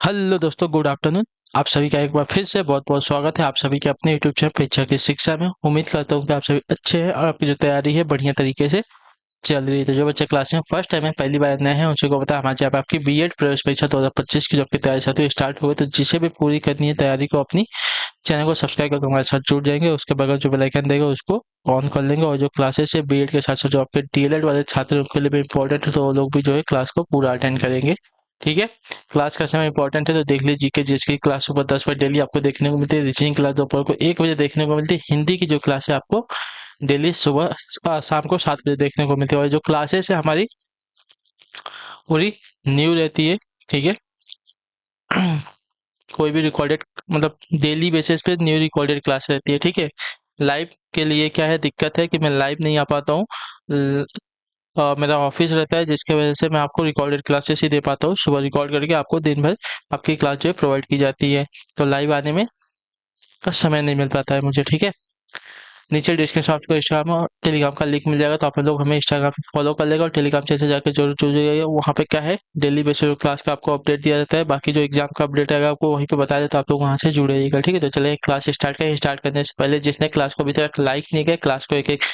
Hello दोस्तों, good afternoon. आप सभी का एक बार फिर से बहुत बहुत स्वागत है आप सभी के अपने यूट्यूब चैनल परीक्षा की शिक्षा में। उम्मीद करता हूँ कि आप सभी अच्छे हैं और आपकी जो तैयारी है बढ़िया तरीके से चल रही है। तो जो बच्चे क्लास में फर्स्ट टाइम है, पहली बार नए हैं, उनको बता हमारे यहाँ पे आपकी बीएड प्रवेश परीक्षा 2025 की जो आपकी तैयारी साथी स्टार्ट हुई। तो जिसे भी पूरी करनी है तैयारी को, अपनी चैनल को सब्सक्राइब करके हमारे साथ जुड़ जाएंगे। उसके बगल जो बेल आइकन देगा उसको ऑन कर लेंगे। और जो क्लासेस है बीएड के साथ साथ जो आपके डीएलएड वाले छात्र हैं उनके लिए भी इंपॉर्टेंट है, तो वो लोग भी जो है क्लास को पूरा अटेंड करेंगे। ठीक है। क्लास का समय इंपॉर्टेंट है, तो देख लीजिए कि जिसकी क्लास सुबह 10 बजे डेली आपको देखने को मिलती है, रीजनिंग क्लास दोपहर को 1 बजे देखने को मिलती है, हिंदी की जो क्लास है आपको डेली सुबह शाम को 7 बजे देखने को मिलती है। और जो क्लासेस है हमारी पूरी न्यू रहती है। ठीक है। कोई भी रिकॉर्डेड मतलब डेली बेसिस पे न्यू रिकॉर्डेड क्लास रहती है। ठीक है। लाइव के लिए क्या है, दिक्कत है कि मैं लाइव नहीं आ पाता हूँ। मेरा ऑफिस रहता है, जिसके वजह से मैं आपको रिकॉर्डेड क्लासेस ही दे पाता हूँ। सुबह रिकॉर्ड करके आपको दिन भर आपकी क्लास जो है प्रोवाइड की जाती है। तो लाइव आने में समय नहीं मिल पाता है मुझे। ठीक है। नीचे डिस्क्रिप्शन आपको इंस्टाग्राम और टेलीग्राम का लिंक मिल जाएगा, तो आप लोग हमें इंस्टाग्राम पे फॉलो कर लेगा और टेलीग्राम से जाकर जरूर जुड़ जाइएगा। वहाँ पे क्या है, डेली बेसिस क्लास का आपको अपडेट दिया जाता है। बाकी जो एग्जाम का अपडेट आएगा आपको वहीं पे बताया जाता है, आप लोग वहाँ से जुड़े रहिएगा। ठीक है। तो चलिए क्लास स्टार्ट करें। स्टार्ट करने से पहले जिसने क्लास को अभी तक लाइक नहीं किया, क्लास को एक एक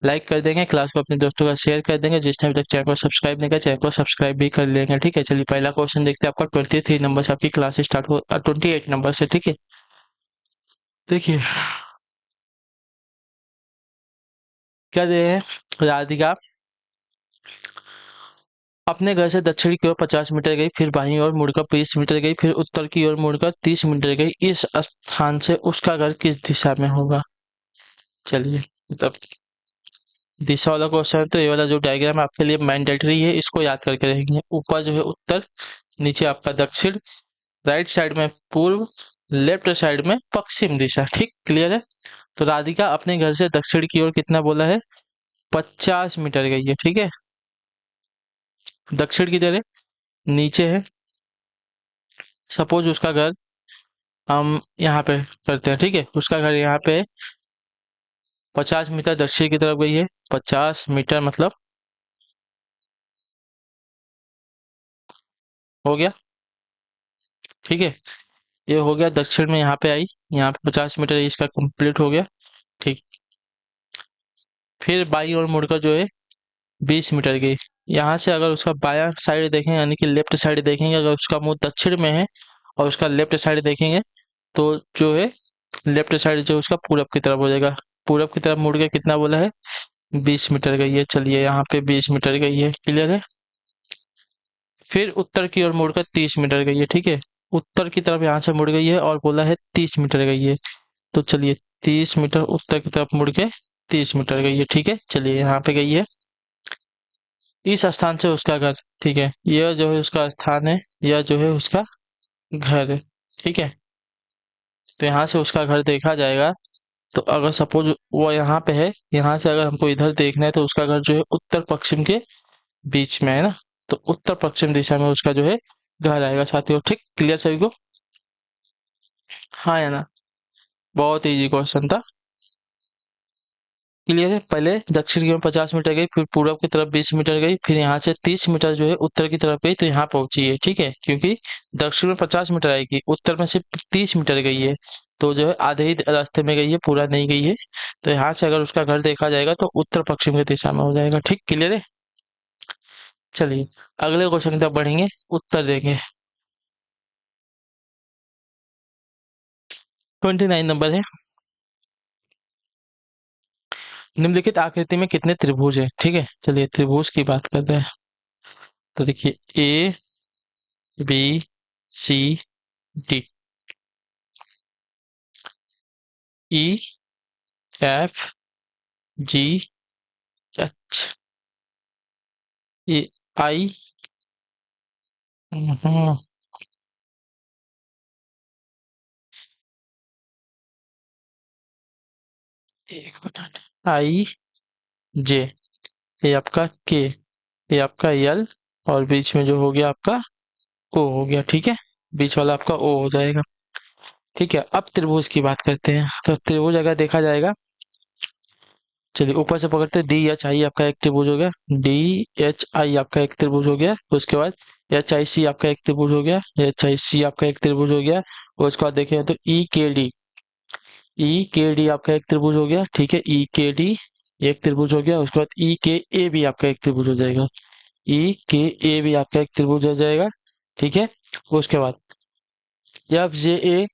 लाइक कर देंगे, क्लास को अपने दोस्तों का शेयर कर देंगे। जिसने अभी तक चैनल को सब्सक्राइब नहीं किया, चैनल को सब्सक्राइब भी कर लेंगे। ठीक है। चलिए पहला क्वेश्चन देखते हैं। आपका 23 नंबर से आपकी क्लास स्टार्ट हो, 28 नंबर से। ठीक है। देखिए क्या दे रहे हैं। राधिका अपने घर से दक्षिण की ओर 50 मीटर गई, फिर बाईं ओर मुड़कर 20 मीटर गई, फिर उत्तर की ओर मुड़कर 30 मीटर गई। इस स्थान से उसका घर किस दिशा में होगा? चलिए, मतलब दिशा वाला क्वेश्चन है, तो ये वाला जो डायग्राम आपके लिए मैंडेटरी है, इसको याद करके रहेंगे। ऊपर जो है उत्तर, नीचे आपका दक्षिण, राइट साइड में पूर्व, लेफ्ट साइड में पश्चिम दिशा। ठीक, क्लियर है। तो राधिका अपने घर से दक्षिण की ओर कितना बोला है? 50 मीटर गई है। ठीक है। दक्षिण की तरह नीचे है। सपोज उसका घर हम यहाँ पे करते हैं। ठीक है। उसका घर यहाँ पे 50 मीटर दक्षिण की तरफ गई है। 50 मीटर मतलब हो गया। ठीक है। ये हो गया, दक्षिण में यहाँ पे आई, यहाँ पे 50 मीटर इसका कंप्लीट हो गया। ठीक। फिर बाई ओर मुड़कर जो है 20 मीटर गई। यहाँ से अगर उसका बायां साइड देखेंगे, यानी कि लेफ्ट साइड देखेंगे, अगर उसका मुंह दक्षिण में है और उसका लेफ्ट साइड देखेंगे, तो जो है लेफ्ट साइड जो उसका पूरब की तरफ हो जाएगा। पूरब की तरफ मुड़ के कितना बोला है? 20 मीटर गई है। चलिए यहाँ पे 20 मीटर गई है। क्लियर है। फिर उत्तर की ओर मुड़कर 30 मीटर गई है। ठीक है। उत्तर की तरफ यहाँ से मुड़ गई है और बोला है 30 मीटर गई है। तो चलिए 30 मीटर उत्तर की तरफ मुड़ के 30 मीटर गई है। ठीक है। चलिए यहाँ पे गई है। इस स्थान से उसका घर। ठीक है। यह जो है उसका स्थान है, यह जो है उसका घर है। ठीक है। तो यहाँ से उसका घर देखा जाएगा। तो अगर सपोज वो यहाँ पे है, यहाँ से अगर हमको इधर देखना है, तो उसका घर जो है उत्तर पश्चिम के बीच में है ना। तो उत्तर पश्चिम दिशा में उसका जो है घर आएगा साथियों। ठीक, क्लियर सभी को? हाँ या ना? बहुत इजी क्वेश्चन था। क्लियर है। पहले दक्षिण की ओर 50 मीटर गई, फिर पूर्व की तरफ 20 मीटर गई, फिर यहाँ से 30 मीटर जो है उत्तर की तरफ गई, तो यहाँ पहुंची है। ठीक है। क्योंकि दक्षिण में 50 मीटर आएगी, उत्तर में सिर्फ 30 मीटर गई है, तो जो है आधे ही रास्ते में गई है, पूरा नहीं गई है। तो यहाँ से अगर उसका घर देखा जाएगा तो उत्तर पश्चिम की दिशा में हो जाएगा। ठीक, क्लियर है। चलिए अगले क्वेश्चन की तरफ बढ़ेंगे, उत्तर देंगे। 29 नंबर है। निम्नलिखित आकृति में कितने त्रिभुज है? ठीक है। चलिए त्रिभुज की बात करते हैं। तो देखिए A B C D, E F G H, A I. हम्म, एक मिनट। आई जे, ये आपका के, ये आपका यल, और बीच में जो हो गया आपका ओ हो गया। ठीक है। बीच वाला आपका ओ हो जाएगा। ठीक है। अब त्रिभुज की बात करते हैं। तो त्रिभुज अगर देखा जाएगा, चलिए ऊपर से पकड़ते हैं, डी एच आई आपका एक त्रिभुज हो गया, डी एच आई आपका एक त्रिभुज हो गया। उसके बाद एच आई सी आपका एक त्रिभुज हो गया, एच आई सी आपका एक त्रिभुज हो गया। और उसके बाद देखें तो ई के डी आपका एक त्रिभुज हो गया, ठीक है, ई के डी एक त्रिभुज हो गया। उसके बाद ई के ए भी आपका एक त्रिभुज हो जाएगा, ई के ए भी आपका एक त्रिभुज हो जाएगा, ठीक है। उसके बाद एफ जे ए,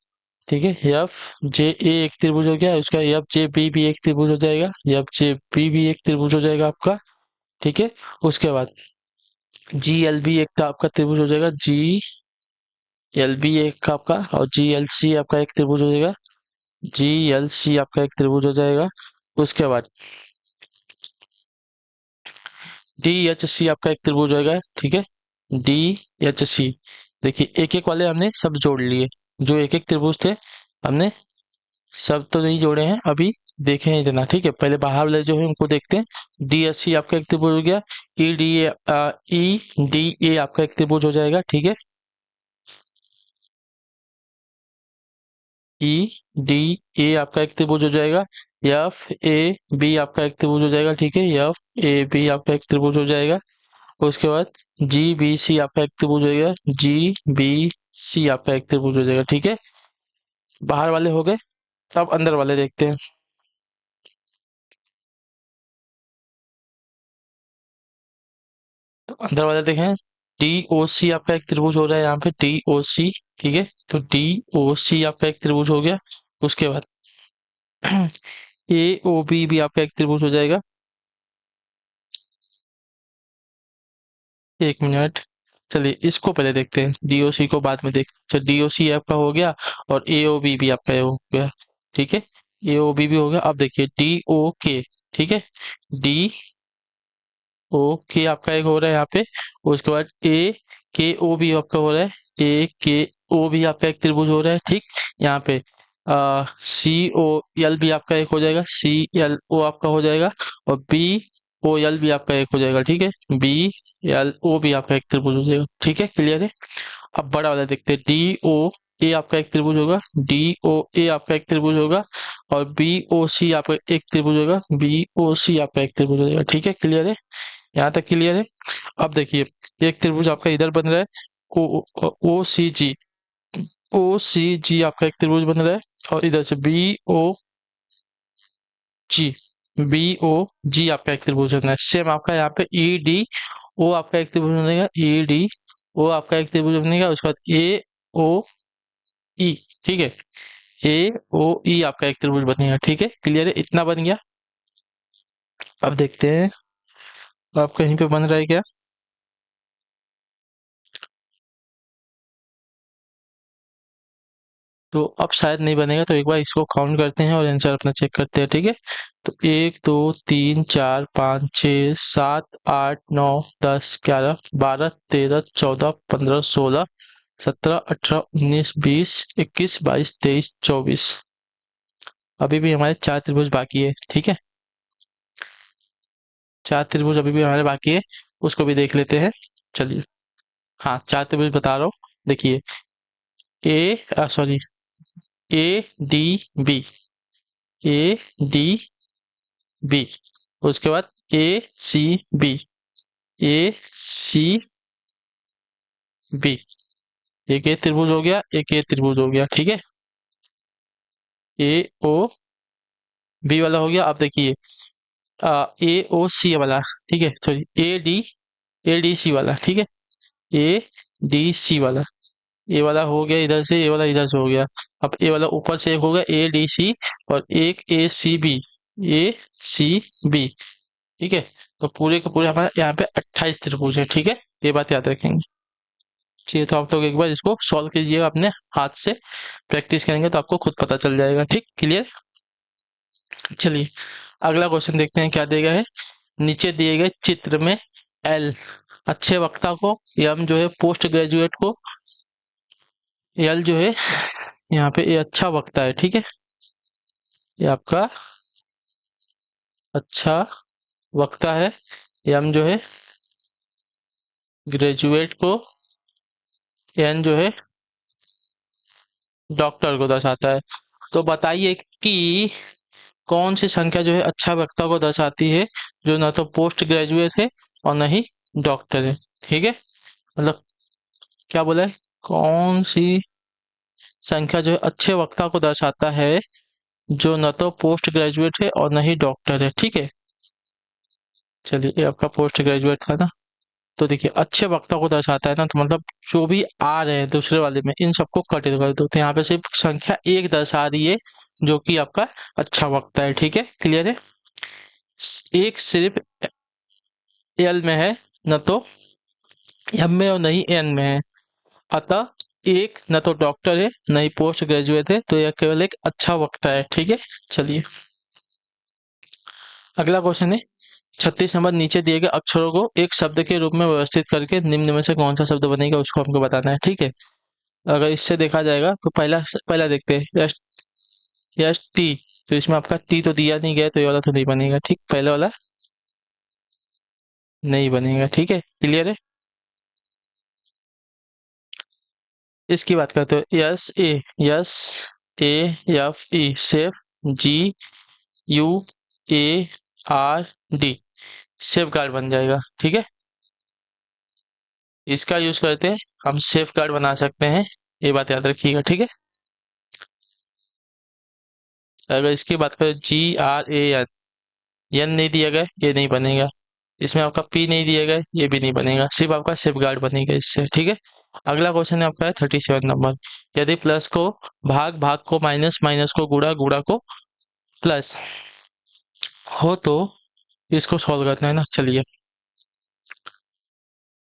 ठीक है, एफ जे ए एक त्रिभुज हो गया। उसका एफ जे बी भी एक त्रिभुज हो जाएगा, एफ जे बी भी एक त्रिभुज हो जाएगा आपका, ठीक है। उसके बाद जी एल बी एक आपका त्रिभुज हो जाएगा, जी एल बी एक आपका, और जी एल सी आपका एक त्रिभुज हो जाएगा, जी एल सी आपका एक त्रिभुज हो जाएगा। उसके बाद डी एच सी आपका एक त्रिभुज हो जाएगा, ठीक है, डी एच सी। देखिए एक एक वाले हमने सब जोड़ लिए, जो एक एक त्रिभुज थे हमने सब तो नहीं जोड़े हैं अभी, देखे हैं इतना, ठीक है। पहले बाहर वाले जो है उनको देखते हैं। डी एस सी आपका एक त्रिभुज हो गया, ई डी ए आपका एक त्रिभुज हो जाएगा, ठीक है, ई डी ए आपका एक त्रिभुज हो जाएगा। एफ ए बी आपका एक त्रिभुज हो जाएगा, ठीक है, एफ ए बी आपका एक त्रिभुज हो जाएगा। उसके बाद जी बी सी आपका एक त्रिभुज हो जाएगा, जी बी सी आपका एक त्रिभुज हो जाएगा, ठीक है। बाहर वाले हो गए, अब अंदर वाले देखते हैं। तो अंदर वाले देखें, डी ओ सी आपका एक त्रिभुज हो रहा है यहाँ पे, डी ओ सी, ठीक है, तो डी ओ सी आपका एक त्रिभुज हो गया। उसके बाद ए ओ बी भी आपका एक त्रिभुज हो जाएगा। एक मिनट, चलिए इसको पहले देखते हैं, डी ओ सी को बाद में देख, चल डी ओ सी आपका हो गया और ए ओ बी भी आपका हो गया, ठीक है, ए ओ बी भी हो गया। अब देखिए डी ओ के, ठीक है, डी ओके आपका एक हो रहा है यहाँ पे। उसके बाद ए के ओ भी आपका हो रहा है, ए के ओ भी आपका एक त्रिभुज हो रहा है, ठीक। यहाँ पे सी ओ एल भी आपका एक हो जाएगा, सी एल ओ आपका हो जाएगा। और बी ओ एल भी आपका एक हो जाएगा, ठीक है, बी एल ओ भी आपका एक त्रिभुज हो जाएगा, ठीक है, क्लियर है। अब बड़ा वाला देखते हैं, डी ओ ए आपका एक त्रिभुज होगा, डी ओ ए आपका एक त्रिभुज होगा। और बी ओ सी आपका एक त्रिभुज होगा, बी ओ सी आपका एक त्रिभुज हो जाएगा, ठीक है, क्लियर है, यहाँ तक क्लियर है। अब देखिए एक त्रिभुज आपका इधर बन रहा है, ओ ओ सी जी, ओ सी जी आपका एक त्रिभुज बन रहा है। और इधर से जी बी ओ जी आपका एक त्रिभुज बनना है। सेम आपका यहाँ पे ई डी ओ आपका एक त्रिभुज बनेगा, ई डी ओ आपका एक त्रिभुज बनेगा। उसके बाद ए ओ ई, ठीक है, ए ओ ई आपका एक त्रिभुज बनेगा, ठीक है, क्लियर है, इतना बन गया। अब देखते हैं आप कहीं पे बन रहा है क्या। तो अब शायद नहीं बनेगा, तो एक बार इसको काउंट करते हैं और आंसर अपना चेक करते हैं, ठीक है। तो एक दो तीन चार पाँच छः सात आठ नौ 10 11 12 13 14 15 16 17 18 19 20 21 22 23 24। अभी भी हमारे चार त्रिभुज बाकी है, ठीक है, चार त्रिभुज अभी भी हमारे बाकी है, उसको भी देख लेते हैं। चलिए, हाँ चार त्रिभुज बता रहा हूँ, देखिए sorry, A D B, A D B, उसके बाद ए सी बी, ए सी बी, एक ये त्रिभुज हो गया, एक ये त्रिभुज हो गया, ठीक है, ए ओ बी वाला हो गया। अब देखिए ए ओ सी वाला, ठीक है, सॉरी ए डी सी वाला, ठीक है, ए डी सी वाला, ए वाला हो गया इधर से, ए वाला इधर से हो गया। अब ए वाला ऊपर से एक होगा ए डी सी, और एक ए सी बी, ए सी बी, ठीक है। तो पूरे के पूरे हमारे यहाँ पे 28 त्रिभुज है, ठीक है, ये बात याद रखेंगे। चाहिए तो आप लोग एक बार इसको सॉल्व कीजिएगा अपने हाथ से, प्रैक्टिस करेंगे तो आपको खुद पता चल जाएगा, ठीक, क्लियर। चलिए अगला क्वेश्चन देखते हैं क्या दिया गया है। नीचे दिए गए चित्र में एल अच्छे वक्ता को, एम जो है पोस्ट ग्रेजुएट को, एल जो है यहाँ पे ये अच्छा वक्ता है, ठीक है, ये आपका अच्छा वक्ता है। एम जो है ग्रेजुएट को, एन जो है डॉक्टर को दर्शाता है। तो बताइए कि कौन सी संख्या जो है अच्छा वक्ता को दर्शाती है जो ना तो पोस्ट ग्रेजुएट है और ना ही डॉक्टर है। ठीक है, मतलब क्या बोला है, कौन सी संख्या जो है अच्छे वक्ता को दर्शाता है जो न तो पोस्ट ग्रेजुएट है और न ही डॉक्टर है। ठीक है, चलिए ये आपका पोस्ट ग्रेजुएट था ना। तो देखिए अच्छे वक्ता को दर्शाता है ना, तो मतलब जो भी आ रहे हैं दूसरे वाले में इन सबको कट कर दो, तो यहाँ पे सिर्फ संख्या एक दर्शा रही है जो कि आपका अच्छा वक्ता है। ठीक है, क्लियर है। एक सिर्फ एल में है, न तो एम में और नहीं एन में है। अतः एक न तो डॉक्टर है न ही पोस्ट ग्रेजुएट है, तो यह केवल एक अच्छा वक्ता है। ठीक है, चलिए अगला क्वेश्चन है 36 नंबर। नीचे दिए गए अक्षरों को एक शब्द के रूप में व्यवस्थित करके निम्न में से कौन सा शब्द बनेगा उसको हमको बताना है। ठीक है, अगर इससे देखा जाएगा तो पहला पहला देखते हैं, यश, यश टी। तो इसमें आपका टी तो दिया नहीं गया, तो ये वाला तो नहीं बनेगा। ठीक, पहले वाला नहीं बनेगा। ठीक है, क्लियर है। इसकी बात करते हो, S A, S A F E, safe, G U A R D, safeguard बन जाएगा। ठीक है, इसका यूज करते हैं हम सेफ गार्ड बना सकते हैं, ये बात याद रखिएगा। ठीक है, अगर इसकी बात करें जी आर ए एन, एन नहीं दिया गया, ये नहीं बनेगा। इसमें आपका पी नहीं दिया गया, ये भी नहीं बनेगा, सिर्फ आपका सेफ गार्ड बनेगा इससे। ठीक है, अगला क्वेश्चन है आपका है 37 नंबर। यदि प्लस को भाग, भाग को माइनस, माइनस को गुणा, गुणा को प्लस हो तो इसको सॉल्व करना है ना। चलिए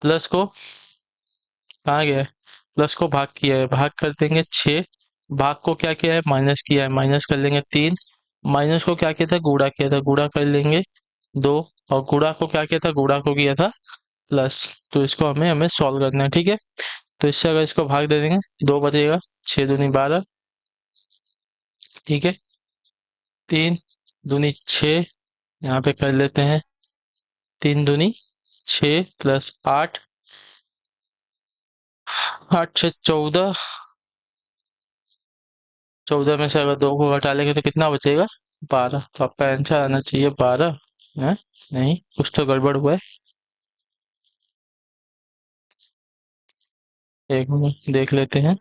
प्लस को कहाँ गया है, प्लस को भाग किया है, भाग कर देंगे 6, भाग को क्या किया है, माइनस किया है, माइनस कर लेंगे 3, माइनस को क्या किया था, गुणा किया था, गुणा कर लेंगे 2, और गुणा को क्या किया था, गुणा को किया था प्लस। तो इसको हमें हमें सॉल्व करना है। ठीक है, तो इससे अगर इसको भाग दे देंगे 2 बचेगा, 6 दूनी 12। ठीक है, 3 दूनी 6, यहाँ पे कर लेते हैं 3 दूनी 6 प्लस 8, 8 से 14, 14 में से अगर 2 को घटा लेंगे तो कितना बचेगा, 12। तो आपका आंसर आना चाहिए 12 है। नहीं, कुछ तो गड़बड़ हुआ है। एक मिनट देख लेते हैं।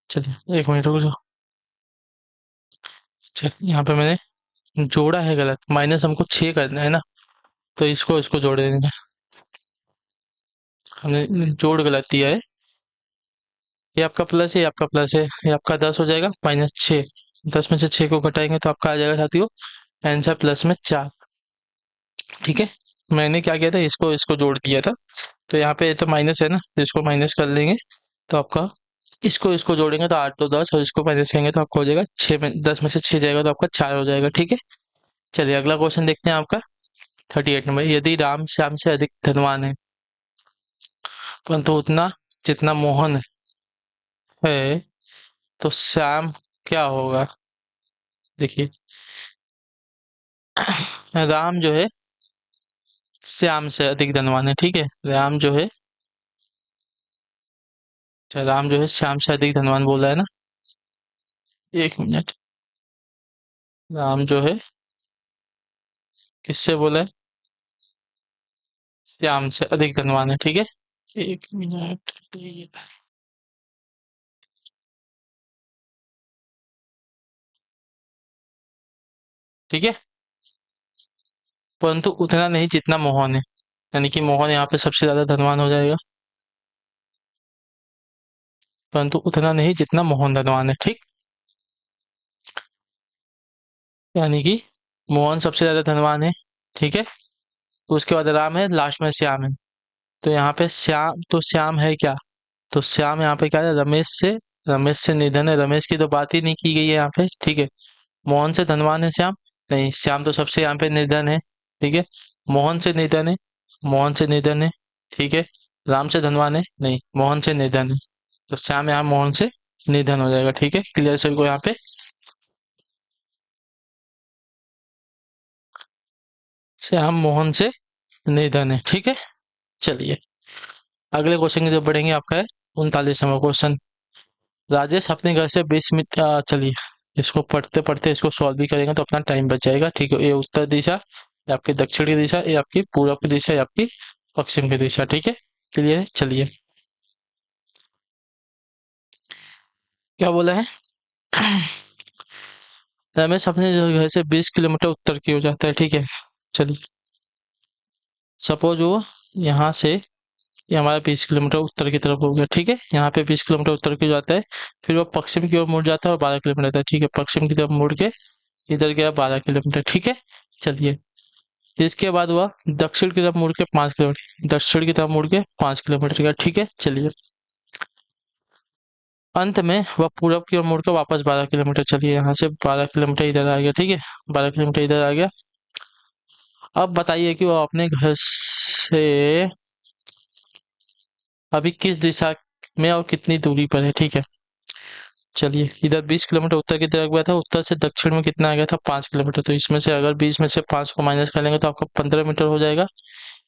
चलिए एक मिनट रुक जाओ। चल यहाँ पे मैंने जोड़ा है गलत, माइनस हमको 6 करना है ना, तो इसको इसको जोड़ देंगे। हमने जोड़ गलत दिया है। ये आपका प्लस है, ये आपका प्लस है, ये आपका 10 हो जाएगा माइनस 6। 10 में से 6 को घटाएंगे तो आपका आ जाएगा साथियों आंसर प्लस में 4। ठीक है, मैंने क्या किया था, इसको इसको जोड़ दिया था। तो यहाँ पे तो माइनस है ना, तो इसको माइनस कर लेंगे। तो आपका इसको इसको जोड़ेंगे तो 8 तो 10, और इसको माइनस करेंगे तो आपका हो जाएगा 6 में 10 में से 6 जाएगा तो आपका 4 हो जाएगा। ठीक है, चलिए अगला क्वेश्चन देखते हैं आपका 38 नंबर। यदि राम श्याम से अधिक धनवान है परंतु उतना जितना मोहन है, तो श्याम क्या होगा। देखिए राम जो है श्याम से अधिक धनवान है। ठीक है, राम जो है, अच्छा राम जो है श्याम से अधिक धनवान बोला है ना। एक मिनट, राम जो है किससे बोला है, श्याम से अधिक धनवान है। ठीक है, एक मिनट, ठीक है, परंतु उतना नहीं जितना मोहन है, यानी कि मोहन यहाँ पे सबसे ज्यादा धनवान हो जाएगा, परंतु उतना नहीं जितना मोहन धनवान है। ठीक, यानी कि मोहन सबसे ज्यादा धनवान है। ठीक है, उसके बाद राम है, लास्ट में श्याम है। तो यहाँ पे श्याम, तो श्याम है क्या, तो श्याम यहाँ पे क्या है, रमेश से निधन है, रमेश की तो बात ही नहीं की गई है यहाँ पे। ठीक है, मोहन से धनवान है श्याम, नहीं श्याम तो सबसे यहाँ पे निर्धन है। ठीक है, मोहन से निर्धन है, मोहन से निर्धन है। ठीक है, राम से धनवान है, नहीं मोहन से निर्धन है। तो श्याम यहाँ मोहन से निर्धन हो जाएगा। ठीक है, क्लियर सर को यहाँ पे। श्याम मोहन से निधन है। ठीक है, चलिए अगले क्वेश्चन की तरफ बढ़ेंगे। आपका है 39वां क्वेश्चन। राजेश अपने घर से 20 मिनट चलिए इसको पढ़ते पढ़ते इसको सॉल्व भी करेंगे तो अपना टाइम बच जाएगा। ठीक है, ये उत्तर दिशा, ये आपकी दक्षिण की दिशा, ये आपकी पूर्व की दिशा, ये आपकी पश्चिम की दिशा। ठीक है, क्लियर है। चलिए क्या बोला है? रमेश अपने जो घर से 20 किलोमीटर उत्तर की ओर जाता है। ठीक है, चलिए सपोज वो यहाँ से, ये हमारा 20 किलोमीटर उत्तर की तरफ हो गया। ठीक है, यहाँ पे 20 किलोमीटर उत्तर की ओर जाता है, फिर वो पश्चिम की ओर मुड़ जाता है और 12 किलोमीटर आता है। ठीक है, पश्चिम की तरफ मुड़ के इधर गया 12 किलोमीटर। ठीक है, चलिए इसके बाद हुआ दक्षिण की तरफ मुड़ के 5 किलोमीटर, दक्षिण की तरफ मुड़ के 5 किलोमीटर का। ठीक है, चलिए अंत में वह पूरब की ओर मुड़कर वापस 12 किलोमीटर। चलिए यहाँ से 12 किलोमीटर इधर आ गया। ठीक है, 12 किलोमीटर इधर आ गया। अब बताइए कि वो अपने घर से अभी किस दिशा में और कितनी दूरी पर है। ठीक है, चलिए इधर 20 किलोमीटर उत्तर की तरफ गया था, उत्तर से दक्षिण में कितना आ गया था? 5 किलोमीटर। तो इसमें से अगर 20 में से 5 को माइनस कर लेंगे तो आपका 15 मीटर हो जाएगा।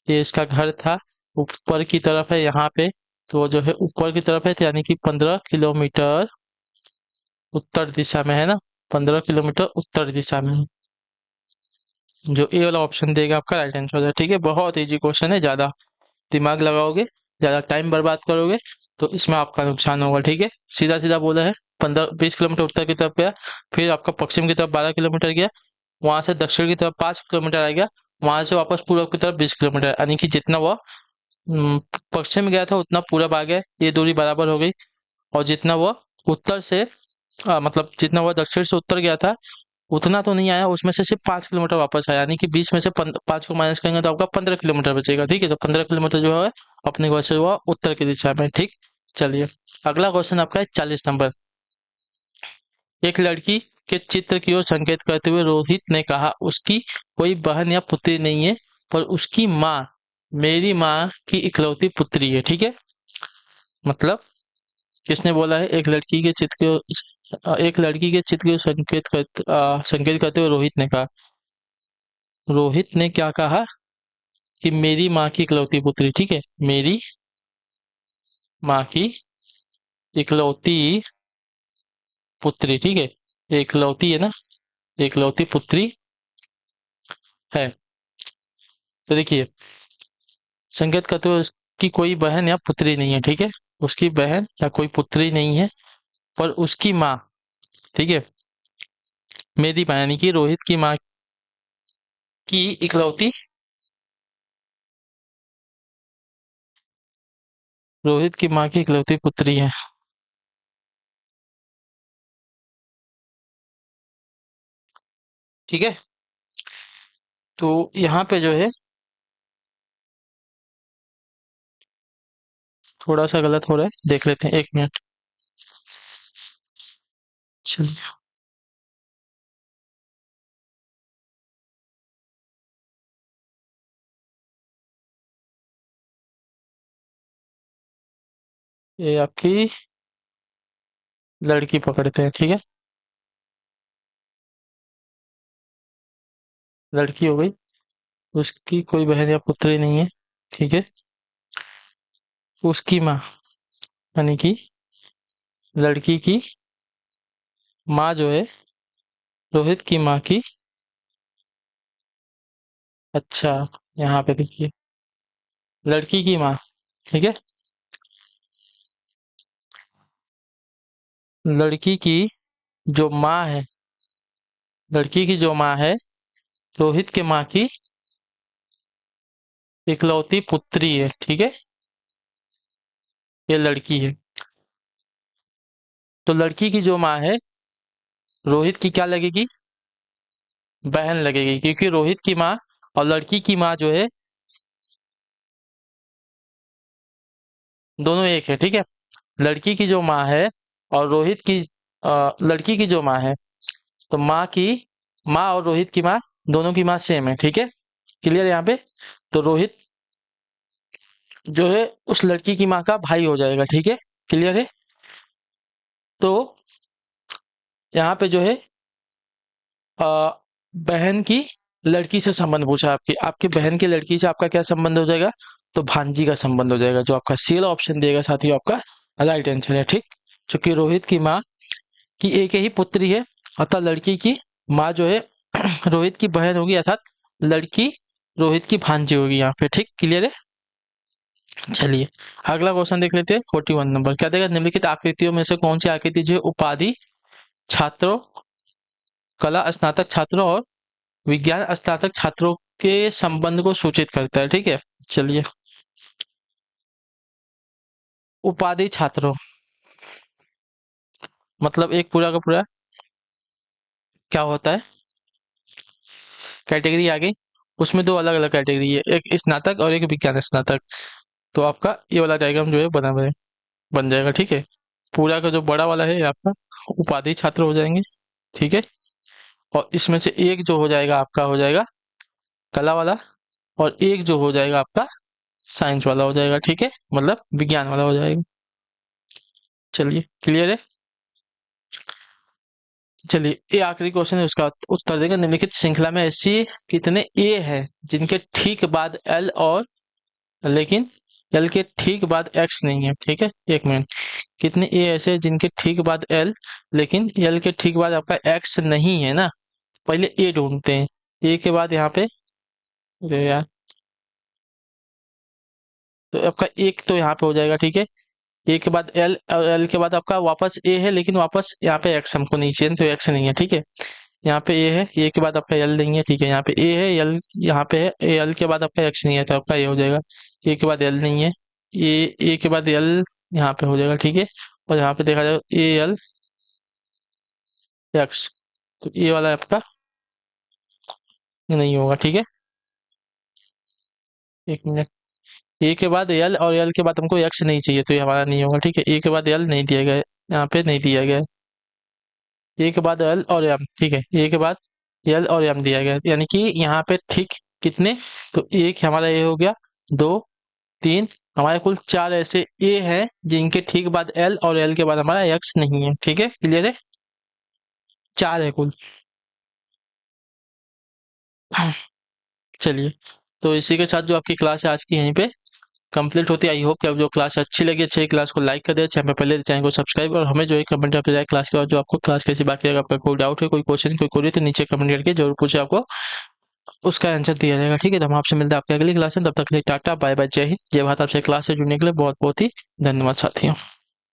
ये इसका घर था, ऊपर की तरफ है यहाँ पे, तो वो जो है ऊपर की तरफ है, तो यानी कि 15 किलोमीटर उत्तर दिशा में है ना, 15 किलोमीटर उत्तर दिशा में है। जो ए वाला ऑप्शन देगा आपका राइट आंसर है। ठीक है, बहुत इजी क्वेश्चन है, ज़्यादा दिमाग लगाओगे, ज़्यादा टाइम बर्बाद करोगे तो इसमें आपका नुकसान होगा। ठीक है, सीधा सीधा बोला है। 15 20 किलोमीटर उत्तर की तरफ गया, फिर आपका पश्चिम की तरफ 12 किलोमीटर गया, वहां से दक्षिण की तरफ 5 किलोमीटर आ गया, वहां से वापस पूर्व की तरफ 20 किलोमीटर, यानी कि जितना वह पश्चिम गया था उतना पूरब आ गया, ये दूरी बराबर हो गई। और जितना वह उत्तर से मतलब जितना वह दक्षिण से उत्तर गया था उतना तो नहीं आया, उसमें से सिर्फ 5 किलोमीटर वापस आया, यानी कि 20 में से 5 को माइनस करेंगे तो आपका 15 किलोमीटर बचेगा। ठीक है, तो 15 किलोमीटर जो है अपने घर से हुआ उत्तर की दिशा में। ठीक, चलिए अगला क्वेश्चन आपका है 40 नंबर। एक लड़की के चित्र की ओर संकेत करते हुए रोहित ने कहा उसकी कोई बहन या पुत्री नहीं है, पर उसकी माँ मेरी माँ की इकलौती पुत्री है। ठीक है, मतलब किसने बोला है? एक लड़की के चित्र की ओर संकेत करते हुए रोहित ने कहा। रोहित ने क्या कहा? कि मेरी माँ की इकलौती पुत्री। ठीक है, मेरी माँ की इकलौती पुत्री। ठीक है, इकलौती है ना, इकलौती पुत्री है। तो देखिए संकेत करते हुए उसकी कोई बहन या पुत्री नहीं है। ठीक है, उसकी बहन या कोई पुत्री नहीं है, पर उसकी माँ, ठीक है, मेरी माँ यानी कि रोहित की माँ की इकलौती, रोहित की माँ की इकलौती पुत्री है। ठीक है, तो यहाँ पे जो है थोड़ा सा गलत हो रहा है, देख लेते हैं, 1 मिनट। चलिए ये आपकी लड़की पकड़ते हैं। ठीक है, लड़की हो गई, उसकी कोई बहन या पुत्री नहीं है। ठीक है, उसकी माँ यानी कि लड़की की माँ जो है रोहित की माँ की, अच्छा यहाँ पे देखिए लड़की की माँ। ठीक है, लड़की की जो माँ है, लड़की की जो माँ है रोहित के माँ की इकलौती पुत्री है। ठीक है, ये लड़की है, तो लड़की की जो माँ है रोहित की क्या लगेगी? बहन लगेगी, क्योंकि रोहित की माँ और लड़की की माँ जो है दोनों एक है। ठीक है, लड़की की जो माँ है और रोहित की लड़की की जो माँ है, तो माँ और रोहित की माँ दोनों की माँ सेम है। ठीक है, क्लियर यहाँ पे? तो रोहित जो है उस लड़की की माँ का भाई हो जाएगा। ठीक है, क्लियर है? तो यहाँ पे जो है अ, बहन की लड़की से संबंध पूछा, आपकी आपकी बहन की लड़की से आपका क्या संबंध हो जाएगा, तो भांजी का संबंध हो जाएगा। जो आपका सी वाला ऑप्शन देगा साथियों आपका राइट आंसर है। ठीक, क्योंकि रोहित की माँ की एक ही पुत्री है, अतः लड़की की माँ जो है रोहित की बहन होगी, अर्थात लड़की रोहित की भांजी होगी यहाँ पे। ठीक, क्लियर है। चलिए अगला क्वेश्चन देख लेते हैं। 41 नंबर क्या देगा, निम्नलिखित आकृतियों में से कौन सी आकृति जो है उपाधि छात्रों, कला स्नातक छात्रों और विज्ञान स्नातक छात्रों के संबंध को सूचित करता है। ठीक है, चलिए उपाधि छात्रों मतलब एक पूरा का पूरा क्या होता है, कैटेगरी आ गई। उसमें दो अलग अलग कैटेगरी है, एक स्नातक और एक विज्ञान स्नातक। तो आपका ये वाला डायग्राम जो है बन जाएगा। ठीक है, पूरा का जो बड़ा वाला है ये आपका उपाधि छात्र हो जाएंगे। ठीक है, और इसमें से एक जो हो जाएगा आपका हो जाएगा कला वाला, और एक जो हो जाएगा आपका साइंस वाला हो जाएगा। ठीक है, मतलब विज्ञान वाला हो जाएगा। चलिए क्लियर है। चलिए ये आखिरी क्वेश्चन है, उसका उत्तर देंगे। निम्नलिखित श्रृंखला में ऐसी कितने ए है जिनके ठीक बाद एल और लेकिन एल के ठीक बाद एक्स नहीं है। ठीक है, एक मिनट, कितने ए ऐसे हैं जिनके ठीक बाद एल लेकिन एल के ठीक बाद आपका एक्स नहीं है ना। पहले ए ढूंढते हैं, ए के बाद यहाँ पे, अरे यार, तो आपका एक तो यहाँ पे हो जाएगा। ठीक है, ए के बाद एल और एल के बाद आपका वापस ए है, लेकिन वापस यहाँ पे एक्स हमको नहीं चाहिए, तो एक्स नहीं है। ठीक है, यहाँ पे ए है, ए के बाद आपका एल नहीं है। ठीक है, यहाँ पे ए है, एल यहाँ पे है, एल के बाद आपका एक्स नहीं है, तो आपका ए हो जाएगा। ए के बाद एल नहीं है, ए के बाद एल यहाँ पे हो जाएगा। ठीक है, और यहाँ पे देखा जाए ए एल एक्स, तो ए वाला आपका ये नहीं होगा। ठीक है, एक मिनट, ए के बाद एल और एल के बाद हमको एक्स नहीं चाहिए, तो ये हमारा नहीं होगा। ठीक है, ए के बाद एल नहीं दिया गया है, यहाँ पे नहीं दिया गया है। ए के बाद एल और एम, ठीक है, ए के बाद एल और एम दिया गया है, यानी कि यहाँ पे ठीक कितने, तो एक हमारा ए हो गया, दो, तीन, हमारे कुल चार ऐसे ए हैं जिनके ठीक बाद एल और एल के बाद हमारा एक्स नहीं है। ठीक है, क्लियर है, चार है कुल। चलिए, तो इसी के साथ जो आपकी क्लास है आज की यहीं पे कंप्लीट होती है। आई होप कि आप जो क्लास अच्छी लगी, अच्छी क्लास को लाइक कर दे, चैनल पे पहले चैनल को सब्सक्राइब, और हमें जो है कमेंट पे जाए क्लास के बाद जो आपको क्लास कैसी, बाकी अगर आपका कोई डाउट है, कोई क्वेश्चन, कोई क्वेरी, तो नीचे कमेंट करके जरूर पूछे, आपको उसका आंसर दिया जाएगा। ठीक है, तो हम आपसे मिलते हैं आपके अगली क्लास में, तब तक के लिए टाटा बाय बाय, जय हिंद, जय भारत। आपसे क्लास से जुड़ने के लिए बहुत बहुत ही धन्यवाद साथियों।